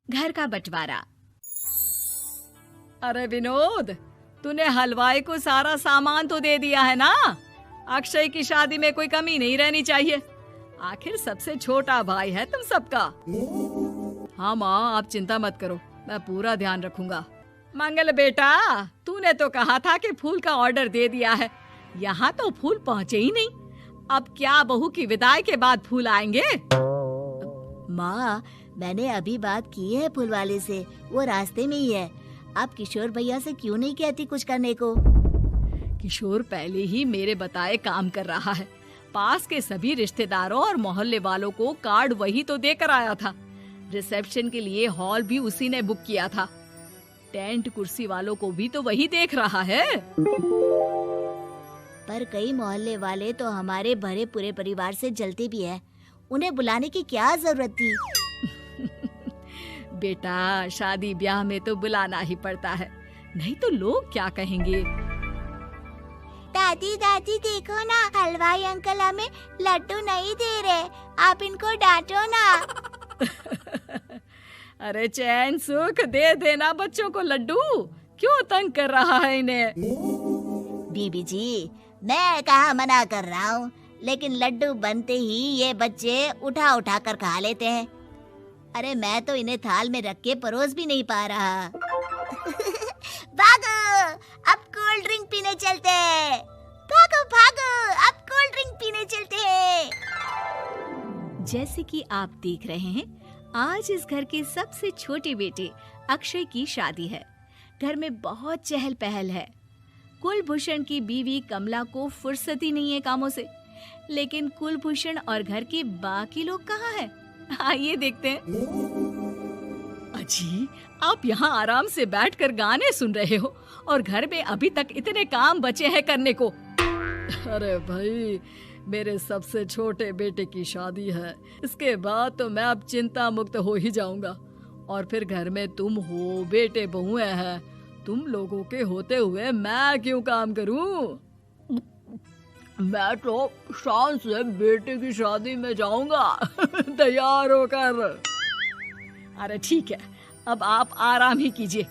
घर का बंटवारा। अरे विनोद, तूने हलवाई को सारा सामान तो दे दिया है ना? अक्षय की शादी में कोई कमी नहीं रहनी चाहिए। आखिर सबसे छोटा भाई है तुम सबका। हाँ माँ, आप चिंता मत करो, मैं पूरा ध्यान रखूंगा। मंगल बेटा, तूने तो कहा था कि फूल का ऑर्डर दे दिया है, यहाँ तो फूल पहुँचे ही नहीं। अब क्या बहू की विदाई के बाद फूल आएंगे? माँ, मैंने अभी बात की है फूल वाले से, वो रास्ते में ही है। आप किशोर भैया से क्यों नहीं कहती कुछ करने को? किशोर पहले ही मेरे बताए काम कर रहा है। पास के सभी रिश्तेदारों और मोहल्ले वालों को कार्ड वही तो देकर आया था। रिसेप्शन के लिए हॉल भी उसी ने बुक किया था। टेंट कुर्सी वालों को भी तो वही देख रहा है। पर कई मोहल्ले वाले तो हमारे भरे पूरे परिवार से जलते भी है, उन्हें बुलाने की क्या जरूरत थी? बेटा, शादी ब्याह में तो बुलाना ही पड़ता है, नहीं तो लोग क्या कहेंगे। दादी दादी देखो ना, हलवाई अंकल हमें लड्डू नहीं दे रहे, आप इनको डांटो ना। अरे चैन सुख दे देना बच्चों को लड्डू, क्यों तंग कर रहा है इन्हें? बीबी जी, मैं कहाँ मना कर रहा हूँ, लेकिन लड्डू बनते ही ये बच्चे उठा उठा कर खा लेते हैं। अरे मैं तो इन्हें थाल में रख के परोस भी नहीं पा रहा। भागो, अब कोल्ड ड्रिंक पीने चलते हैं। भागो भागो, अब कोल्ड ड्रिंक पीने चलते हैं। जैसे कि आप देख रहे हैं, आज इस घर के सबसे छोटे बेटे अक्षय की शादी है। घर में बहुत चहल पहल है। कुलभूषण की बीवी कमला को फुर्सत ही नहीं है कामों से, लेकिन कुलभूषण और घर के बाकी लोग कहाँ हैं? आइए देखते हैं। अजी, आप यहाँ आराम से बैठकर गाने सुन रहे हो और घर में अभी तक इतने काम बचे हैं करने को। अरे भाई, मेरे सबसे छोटे बेटे की शादी है, इसके बाद तो मैं अब चिंता मुक्त हो ही जाऊंगा। और फिर घर में तुम हो, बेटे बहुएं हैं, तुम लोगों के होते हुए मैं क्यों काम करूं? मैं तो शान से बेटे की शादी में जाऊंगा तैयार होकर। अरे ठीक है, अब आप आराम ही कीजिए।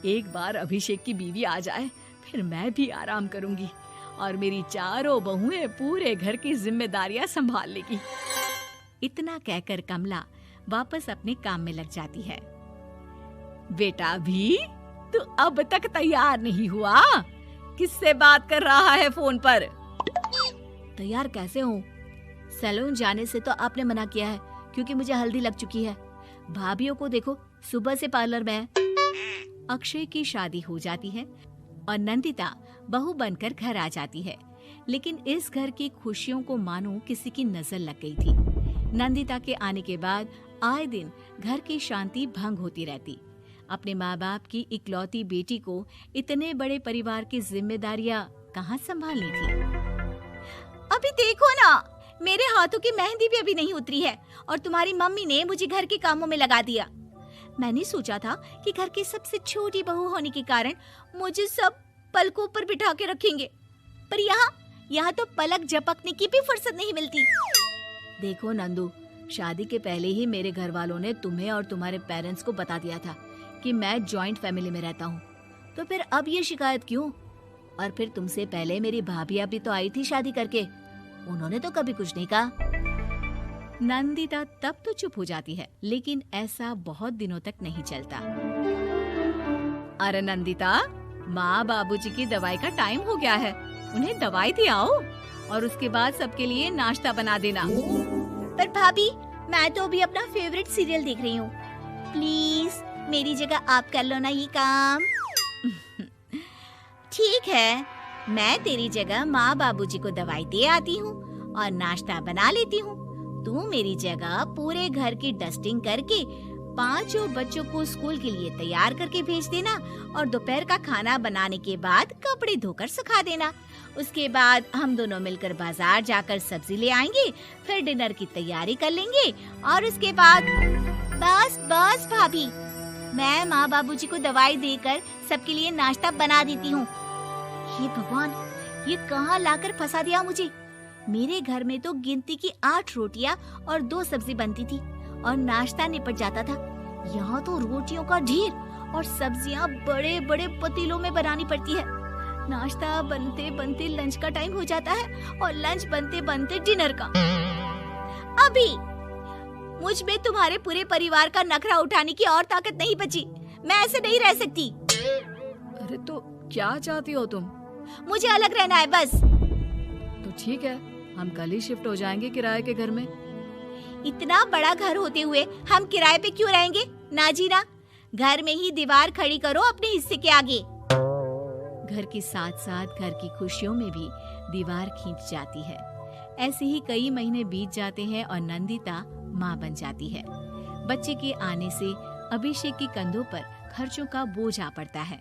एक बार अभिषेक की बीवी आ जाए, फिर मैं भी आराम करूंगी और मेरी चारों बहुएं पूरे घर की जिम्मेदारियां संभाल लेगी। इतना कहकर कमला वापस अपने काम में लग जाती है। बेटा भी, तू अब तक तैयार नहीं हुआ? किससे बात कर रहा है फोन पर? तैयार कैसे हूँ? सैलून जाने से तो आपने मना किया है, क्योंकि मुझे हल्दी लग चुकी है। भाभीयों को देखो, सुबह से पार्लर में है। अक्षय की शादी हो जाती है और नंदिता बहू बनकर घर आ जाती है, लेकिन इस घर की खुशियों को मानो किसी की नजर लग गई थी। नंदिता के आने के बाद आए दिन घर की शांति भंग होती रहती। अपने माँ बाप की इकलौती बेटी को इतने बड़े परिवार की जिम्मेदारियां कहाँ संभालनी थी। अभी देखो ना, मेरे हाथों की मेहंदी भी अभी नहीं उतरी है और तुम्हारी मम्मी ने मुझे घर के कामों में लगा दिया। मैंने सोचा था कि घर की सबसे छोटी बहू होने के कारण मुझे सब पलकों पर बिठा के रखेंगे, पर यहाँ तो पलक झपकने की भी फुर्सत नहीं मिलती। देखो नंदू, शादी के पहले ही मेरे घर वालों ने तुम्हें और तुम्हारे पेरेंट्स को बता दिया था कि मैं जॉइंट फैमिली में रहता हूँ, तो फिर अब ये शिकायत क्यों? और फिर तुमसे पहले मेरी भाभियां भी तो आई थी शादी करके, उन्होंने तो कभी कुछ नहीं कहा। नंदिता तब तो चुप हो जाती है, लेकिन ऐसा बहुत दिनों तक नहीं चलता। अरे नंदिता, माँ बाबूजी की दवाई का टाइम हो गया है, उन्हें दवाई दे आओ और उसके बाद सबके लिए नाश्ता बना देना। पर भाभी, मैं तो अभी अपना फेवरेट सीरियल देख रही हूँ। प्लीज मेरी जगह आप कर लो ना ये काम। ठीक है, मैं तेरी जगह माँ बाबूजी को दवाई दे आती हूँ और नाश्ता बना लेती हूँ। तू मेरी जगह पूरे घर की डस्टिंग करके 5 बच्चों को स्कूल के लिए तैयार करके भेज देना और दोपहर का खाना बनाने के बाद कपड़े धोकर सुखा देना। उसके बाद हम दोनों मिलकर बाजार जाकर सब्जी ले आएंगे, फिर डिनर की तैयारी कर लेंगे और उसके बाद बस भाभी, मैं माँ बाबूजी को दवाई देकर सबके लिए नाश्ता बना देती हूँ। हे भगवान, ये कहाँ लाकर फंसा दिया मुझे। मेरे घर में तो गिनती की 8 रोटियाँ और 2 सब्जी बनती थी और नाश्ता निपट जाता था, यहाँ तो रोटियों का ढेर और सब्जियाँ बड़े बड़े पतीलों में बनानी पड़ती है। नाश्ता बनते बनते लंच का टाइम हो जाता है और लंच बनते बनते डिनर का। अभी मुझ में तुम्हारे पूरे परिवार का नखरा उठाने की और ताकत नहीं बची। मैं ऐसे नहीं रह सकती। अरे तो क्या चाहती हो तुम? मुझे अलग रहना है बस। तो ठीक है, हम कल ही शिफ्ट हो जाएंगे किराए के घर में। इतना बड़ा घर होते हुए हम किराए पे क्यों रहेंगे? ना जी ना, घर में ही दीवार खड़ी करो अपने हिस्से के आगे। घर के साथ साथ घर की खुशियों में भी दीवार खींच जाती है। ऐसे ही कई महीने बीत जाते हैं और नंदिता माँ बन जाती है। बच्चे के आने से अभिषेक के कंधों पर खर्चों का बोझ आ पड़ता है।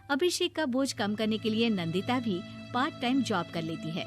अभिषेक का बोझ कम करने के लिए नंदिता भी पार्ट टाइम जॉब कर लेती है,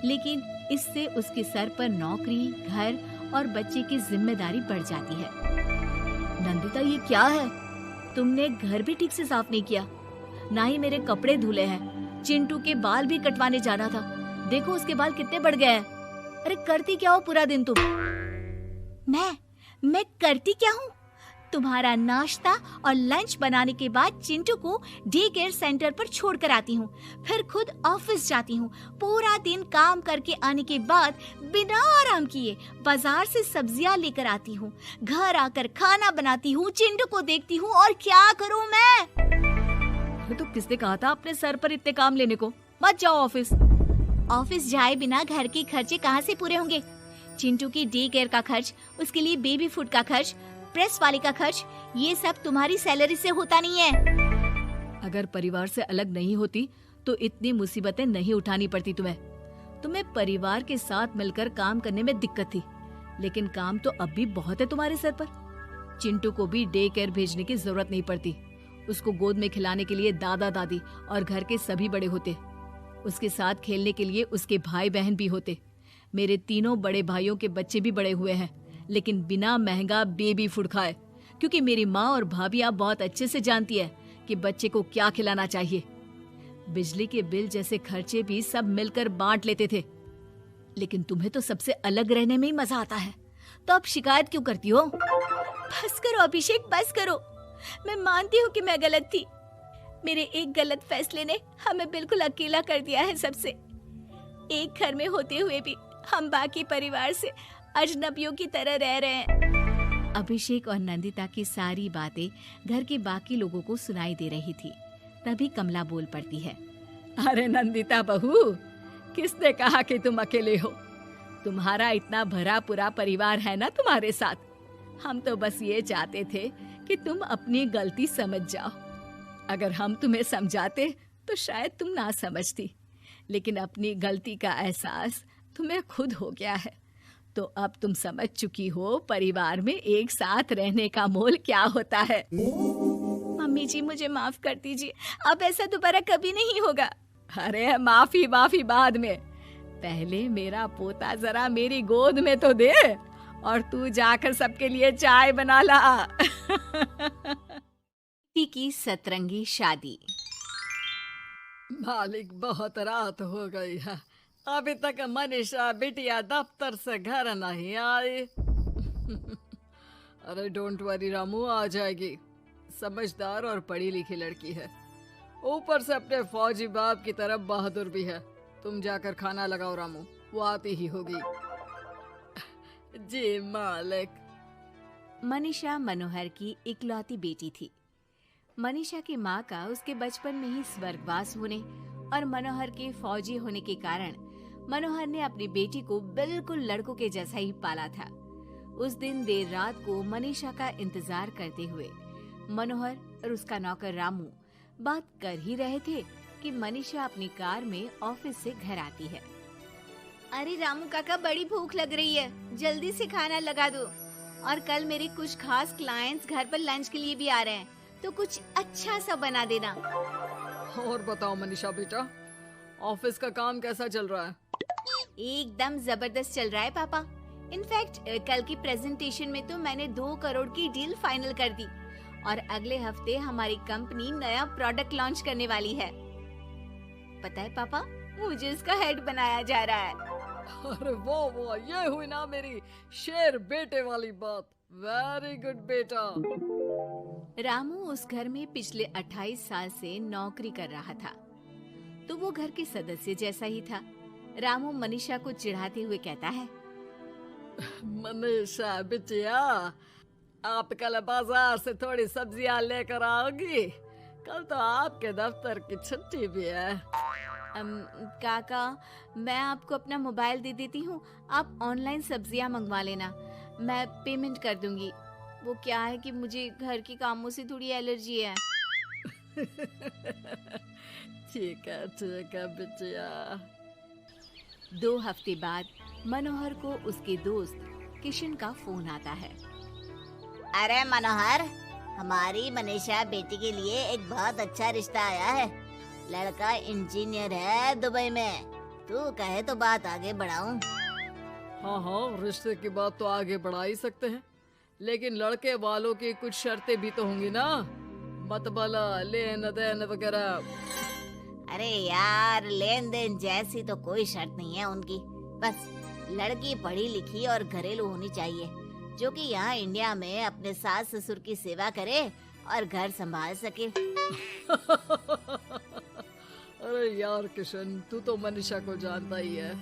लेकिन इससे उसके सर पर नौकरी, घर और बच्चे की जिम्मेदारी बढ़ जाती है। नंदिता, ये क्या है? तुमने घर भी ठीक से साफ नहीं किया, ना ही मेरे कपड़े धुले हैं। चिंटू के बाल भी कटवाने जाना था, देखो उसके बाल कितने बढ़ गए हैं। अरे करती क्या हो पूरा दिन तुम? मैं करती क्या हूँ? तुम्हारा नाश्ता और लंच बनाने के बाद चिंटू को डे केयर सेंटर पर छोड़ कर आती हूँ, फिर खुद ऑफिस जाती हूँ। पूरा दिन काम करके आने के बाद बिना आराम किए बाजार से सब्जियाँ लेकर आती हूँ, घर आकर खाना बनाती हूँ, चिंटू को देखती हूँ और क्या करूँ मैं? तो किसने कहा था अपने सर पर इतने काम लेने को? मत जाओ ऑफिस। ऑफिस जाए बिना घर के खर्चे कहाँ से पूरे होंगे? चिंटू की डे केयर का खर्च, उसके लिए बेबी फूड का खर्च, प्रेस वाले का खर्च, ये सब तुम्हारी सैलरी से होता नहीं है। अगर परिवार से अलग नहीं होती तो इतनी मुसीबतें नहीं उठानी पड़ती तुम्हें परिवार के साथ मिलकर काम करने में दिक्कत थी, लेकिन काम तो अब भी बहुत है तुम्हारे सर पर। चिंटू को भी डे केयर भेजने की जरूरत नहीं पड़ती। उसको गोद में खिलाने के लिए दादा दादी और घर के सभी बड़े होते। उसके साथ खेलने के लिए उसके भाई बहन भी होते। मेरे तीनों बड़े भाइयों के बच्चे भी बड़े हुए हैं, लेकिन बिना महंगा बेबी फूड खाए, क्योंकि मेरी माँ और भाभियाँ बहुत अच्छे से जानती है कि बच्चे को क्या खिलाना चाहिए। बिजली के बिल जैसे खर्चे भी सब मिलकर बांट लेते थे, लेकिन तुम्हें तो सबसे अलग रहने में ही मजा आता है, तो अब शिकायत क्यों करती हो? बस करो अभिषेक, बस करो। मैं मानती हूँ कि मैं गलत थी। मेरे एक गलत फैसले ने हमें बिल्कुल अकेला कर दिया है सबसे। एक घर में होते हुए भी हम बाकी परिवार से अजनबियों की तरह रह रहे हैं। अभिषेक और नंदिता की सारी बातें घर के बाकी लोगों को सुनाई दे रही थी। तभी कमला बोल पड़ती है। अरे नंदिता बहू, किसने कहा कि तुम अकेले हो? तुम्हारा इतना भरा पूरा परिवार है ना तुम्हारे साथ। हम तो बस ये चाहते थे कि तुम अपनी गलती समझ जाओ। अगर हम तुम्हें समझाते तो शायद तुम ना समझती, लेकिन अपनी गलती का एहसास तुम्हें खुद हो गया है, तो अब तुम समझ चुकी हो परिवार में एक साथ रहने का मोल क्या होता है। मम्मी जी, मुझे माफ कर दीजिए, अब ऐसा दोबारा कभी नहीं होगा। अरे माफी बाद में, पहले मेरा पोता जरा मेरी गोद में तो दे, और तू जाकर सबके लिए चाय बना ला। की सतरंगी शादी। मालिक, बहुत रात हो गई है, अभी तक मनीषा बिटिया दफ्तर से घर नहीं आई। अरे डोंट वरी रामू, आ जाएगी। समझदार और पढ़ी लिखी लड़की है, ऊपर से अपने फौजी बाप की तरफ बहादुर भी है। तुम जाकर खाना लगाओ रामू, वो आती ही होगी। जी मालिक। मनीषा मनोहर की इकलौती बेटी थी। मनीषा की माँ का उसके बचपन में ही स्वर्गवास होने और मनोहर के फौजी होने के कारण मनोहर ने अपनी बेटी को बिल्कुल लड़कों के जैसा ही पाला था। उस दिन देर रात को मनीषा का इंतजार करते हुए मनोहर और उसका नौकर रामू बात कर ही रहे थे कि मनीषा अपनी कार में ऑफिस से घर आती है। अरे रामू काका, बड़ी भूख लग रही है, जल्दी से खाना लगा दो। और कल मेरे कुछ खास क्लाइंट्स घर पर लंच के लिए भी आ रहे हैं, तो कुछ अच्छा सा बना देना। और बताओ मनीषा बेटा, ऑफिस का काम कैसा चल रहा है? एकदम जबरदस्त चल रहा है पापा। इनफैक्ट कल की प्रेजेंटेशन में तो मैंने 2 करोड़ की डील फाइनल कर दी और अगले हफ्ते हमारी कंपनी नया प्रोडक्ट लॉन्च करने वाली है। पता है पापा, मुझे इसका हेड बनाया जा रहा है। अरे वो ये हुई ना मेरी शेर बेटे वाली बात। वेरी गुड बेटा। रामू उस घर में पिछले 28 साल से नौकरी कर रहा था, तो वो घर के सदस्य जैसा ही था। रामू मनीषा को चिढ़ाते हुए कहता है, मनीषा बिटिया, आप कल बाजार से थोड़ी सब्जियां लेकर आओगी? कल तो आपके दफ्तर की छुट्टी भी है। काका, मैं आपको अपना मोबाइल दे देती हूँ, आप ऑनलाइन सब्जियाँ मंगवा लेना, मैं पेमेंट कर दूंगी। वो क्या है कि मुझे घर के कामों से थोड़ी एलर्जी है। ठीक है बिटिया। 2 हफ्ते बाद मनोहर को उसके दोस्त किशन का फोन आता है। अरे मनोहर, हमारी मनीषा बेटी के लिए एक बहुत अच्छा रिश्ता आया है। लड़का इंजीनियर है दुबई में। तू कहे तो बात आगे बढ़ाऊं? हाँ, रिश्ते की बात तो आगे बढ़ा ही सकते हैं, लेकिन लड़के वालों की कुछ शर्तें भी तो होंगी ना, मतबला, लेन देन वगैरह। अरे यार, लेन देन जैसी तो कोई शर्त नहीं है उनकी। बस लड़की पढ़ी लिखी और घरेलू होनी चाहिए, जो कि यहाँ इंडिया में अपने सास ससुर की सेवा करे और घर संभाल सके। अरे यार किशन, तू तो मनीषा को जानता ही है,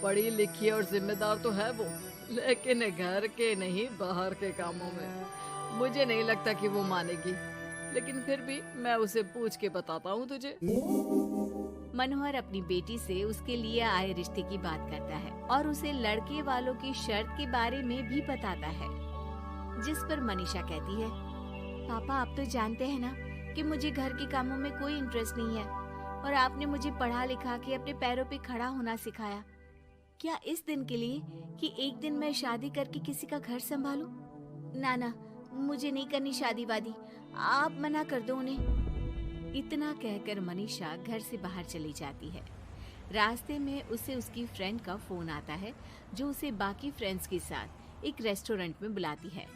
पढ़ी लिखी और जिम्मेदार तो है वो, लेकिन घर के नहीं बाहर के कामों में मुझे नहीं लगता कि वो मानेगी, लेकिन फिर भी मैं उसे पूछ के बताता हूँ तुझे। मनोहर अपनी बेटी से उसके लिए आए रिश्ते की बात करता है और उसे लड़के वालों की शर्त के बारे में भी बताता है, जिस पर मनीषा कहती है, पापा आप तो जानते हैं ना कि मुझे घर के कामों में कोई इंटरेस्ट नहीं है और आपने मुझे पढ़ा लिखा के अपने पैरों पे खड़ा होना सिखाया। क्या इस दिन के लिए कि एक दिन मैं शादी करके किसी का घर संभालूं? ना, मुझे नहीं करनी शादी वादी, आप मना कर दो उन्हें। इतना कहकर मनीषा घर से बाहर चली जाती है। रास्ते में उसे उसकी फ्रेंड का फोन आता है, जो उसे बाकी फ्रेंड्स के साथ एक रेस्टोरेंट में बुलाती है।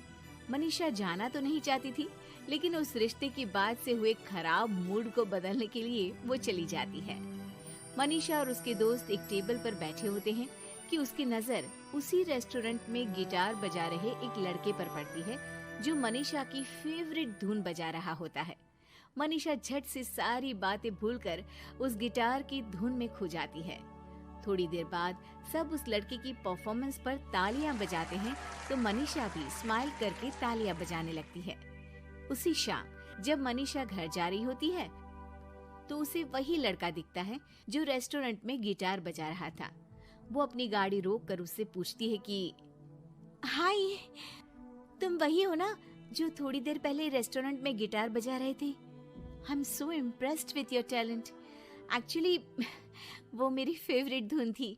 मनीषा जाना तो नहीं चाहती थी, लेकिन उस रिश्ते की बात से हुए खराब मूड को बदलने के लिए वो चली जाती है। मनीषा और उसके दोस्त एक टेबल पर बैठे होते हैं कि उसकी नजर उसी रेस्टोरेंट में गिटार बजा रहे एक लड़के पर पड़ती है, जो मनीषा की फेवरेट धुन बजा रहा होता है। मनीषा झट से सारी बातें भूलकर उस गिटार की धुन में खो जाती है। थोड़ी देर बाद सब उस लड़के की परफॉर्मेंस पर तालियां बजाते हैं, तो मनीषा भी स्माइल करके तालियां बजाने लगती है। उसी शाम जब मनीषा घर जा रही होती है, तो उसे वही लड़का दिखता है जो रेस्टोरेंट में गिटार बजा रहा था। वो अपनी गाड़ी रोक कर उससे पूछती है कि हाय, तुम वही हो ना जो थोड़ी देर पहले रेस्टोरेंट में गिटार बजा रहे थे? I am so impressed with your talent. Actually वो मेरी फेवरेट धुन थी।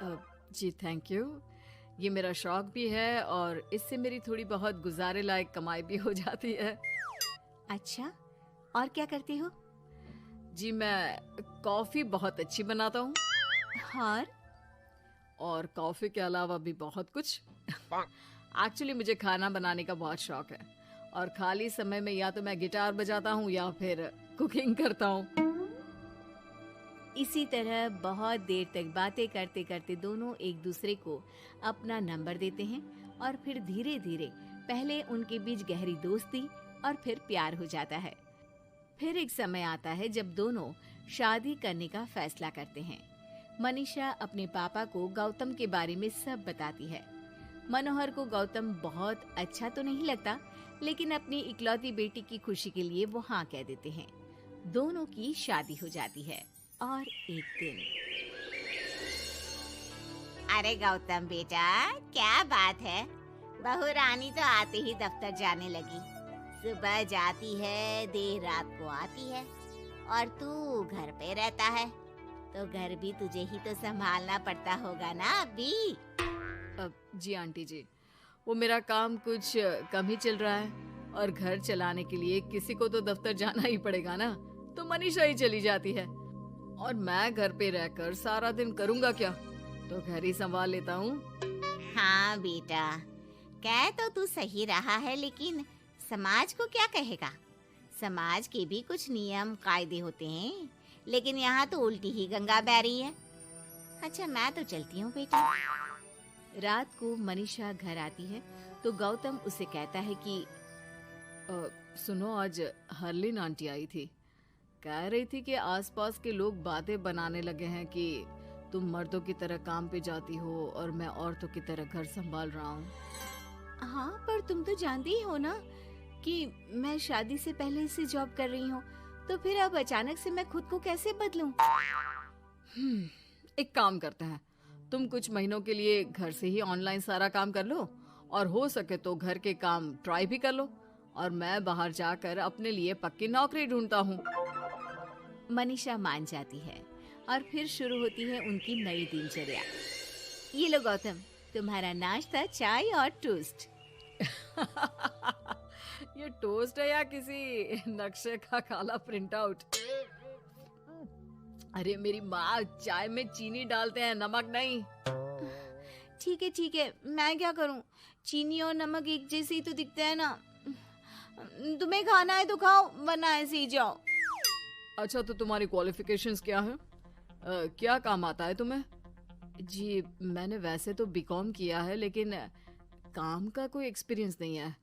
जी थैंक यू, ये मेरा शौक भी है और इससे मेरी थोड़ी बहुत गुजारे लायक कमाई भी हो जाती है। अच्छा, और क्या करते हो? जी मैं कॉफी बहुत अच्छी बनाता हूँ। और कॉफी के अलावा भी बहुत कुछ। एक्चुअली मुझे खाना बनाने का बहुत शौक है और खाली समय में या तो मैं गिटार बजाता हूँ या फिर कुकिंग करता हूँ। इसी तरह बहुत देर तक बातें करते करते दोनों एक दूसरे को अपना नंबर देते हैं और फिर धीरे धीरे पहले उनके बीच गहरी दोस्ती और फिर प्यार हो जाता है। फिर एक समय आता है जब दोनों शादी करने का फैसला करते हैं। मनीषा अपने पापा को गौतम के बारे में सब बताती है। मनोहर को गौतम बहुत अच्छा तो नहीं लगता, लेकिन अपनी इकलौती बेटी की खुशी के लिए वो हाँ कह देते हैं। दोनों की शादी हो जाती है और एक दिन, अरे गौतम बेटा, क्या बात है? बहू रानी तो आते ही दफ्तर जाने लगी। सुबह जाती है, देर रात को आती है, और तू घर पे रहता है, तो घर भी तुझे ही तो संभालना पड़ता होगा ना अभी। जी आंटी जी, वो मेरा काम कुछ कम ही चल रहा है और घर चलाने के लिए किसी को तो दफ्तर जाना ही पड़ेगा ना, तो मनीषा ही चली जाती है और मैं घर पे रहकर सारा दिन करूँगा क्या, तो घर ही संभाल लेता हूँ। हाँ बेटा, कह तो तू सही रहा है, लेकिन समाज को क्या कहेगा? समाज के भी कुछ नियम कायदे होते हैं, लेकिन यहाँ तो उल्टी ही गंगा बह रही है। अच्छा, मैं तो चलती हूँ बेटा। रात को मनीषा घर आती है तो गौतम उसे कहता है कि सुनो, आज हरलीन आंटी आई थी। कह रही थी कि आसपास के लोग बातें बनाने लगे हैं कि तुम मर्दों की तरह काम पे जाती हो और मैं औरतों की तरह घर संभाल रहा हूँ। हाँ, पर तुम तो जानती ही हो ना कि मैं शादी से पहले से जॉब कर रही हूँ, तो फिर अब अचानक से मैं खुद को कैसे बदलूं? एक काम करते हैं, तुम कुछ महीनों के लिए घर से ही ऑनलाइन सारा काम कर लो और हो सके तो घर के काम ट्राई भी कर लो, और मैं बाहर जाकर अपने लिए पक्की नौकरी ढूंढता हूँ। मनीषा मान जाती है और फिर शुरू होती है उनकी नई दिनचर्या। ये लो गौतम, तुम्हारा नाश्ता, चाय और टोस्ट। ये टोस्ट है या किसी नक्शे का काला प्रिंट आउट? अरे मेरी माँ चाय में चीनी डालते हैं, नमक नहीं। ठीक है, मैं क्या करूं? चीनी और नमक एक जैसे ही तो दिखते हैं ना। तुम्हें खाना है तो खाओ, वरना ऐसे ही जाओ। अच्छा, तो तुम्हारी क्वालिफिकेशंस क्या है? क्या काम आता है तुम्हें? जी, मैंने वैसे तो बीकॉम किया है, लेकिन काम का कोई एक्सपीरियंस नहीं है।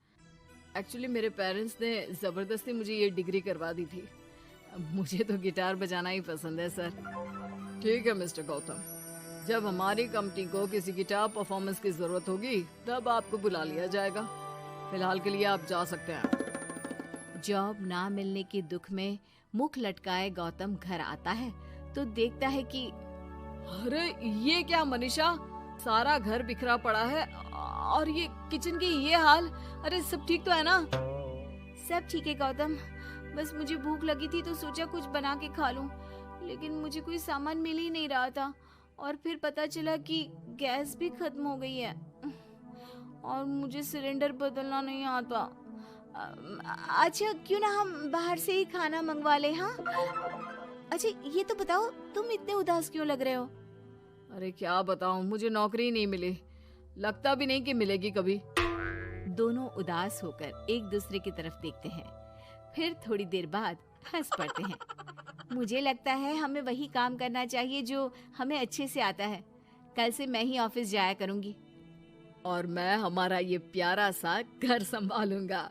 एक्चुअली मेरे पेरेंट्स ने ज़बरदस्ती मुझे ये डिग्री करवा दी थी। मुझे तो गिटार बजाना ही पसंद है सर। ठीक है मिस्टर गौतम, जब हमारी कंपनी को किसी गिटार परफॉर्मेंस की ज़रूरत होगी तब आपको बुला लिया जाएगा। फिलहाल के लिए आप जा सकते हैं। जॉब ना मिलने के दुख में मुख लटकाए गौतम घर आता है तो देखता है कि अरे ये क्या मनीषा, सारा घर बिखरा पड़ा है और ये किचन की ये हाल। अरे सब ठीक तो है ना? सब ठीक है गौतम, बस मुझे भूख लगी थी तो सोचा कुछ बना के खा लूं, लेकिन मुझे कोई सामान मिल ही नहीं रहा था और फिर पता चला कि गैस भी खत्म हो गई है और मुझे सिलेंडर बदलना नहीं आता। अच्छा, क्यों ना हम बाहर से ही खाना मंगवा ले? हाँ, अच्छा ये तो बताओ, तुम इतने उदास क्यों लग रहे हो? अरे क्या बताऊं, मुझे नौकरी नहीं मिली, लगता भी नहीं कि मिलेगी कभी। दोनों उदास होकर एक दूसरे की तरफ देखते हैं, फिर थोड़ी देर बाद हंस पड़ते हैं। मुझे लगता है हमें वही काम करना चाहिए जो हमें अच्छे से आता है। कल से मैं ही ऑफिस जाया करूंगी। और मैं हमारा ये प्यारा सा घर संभालूंगा।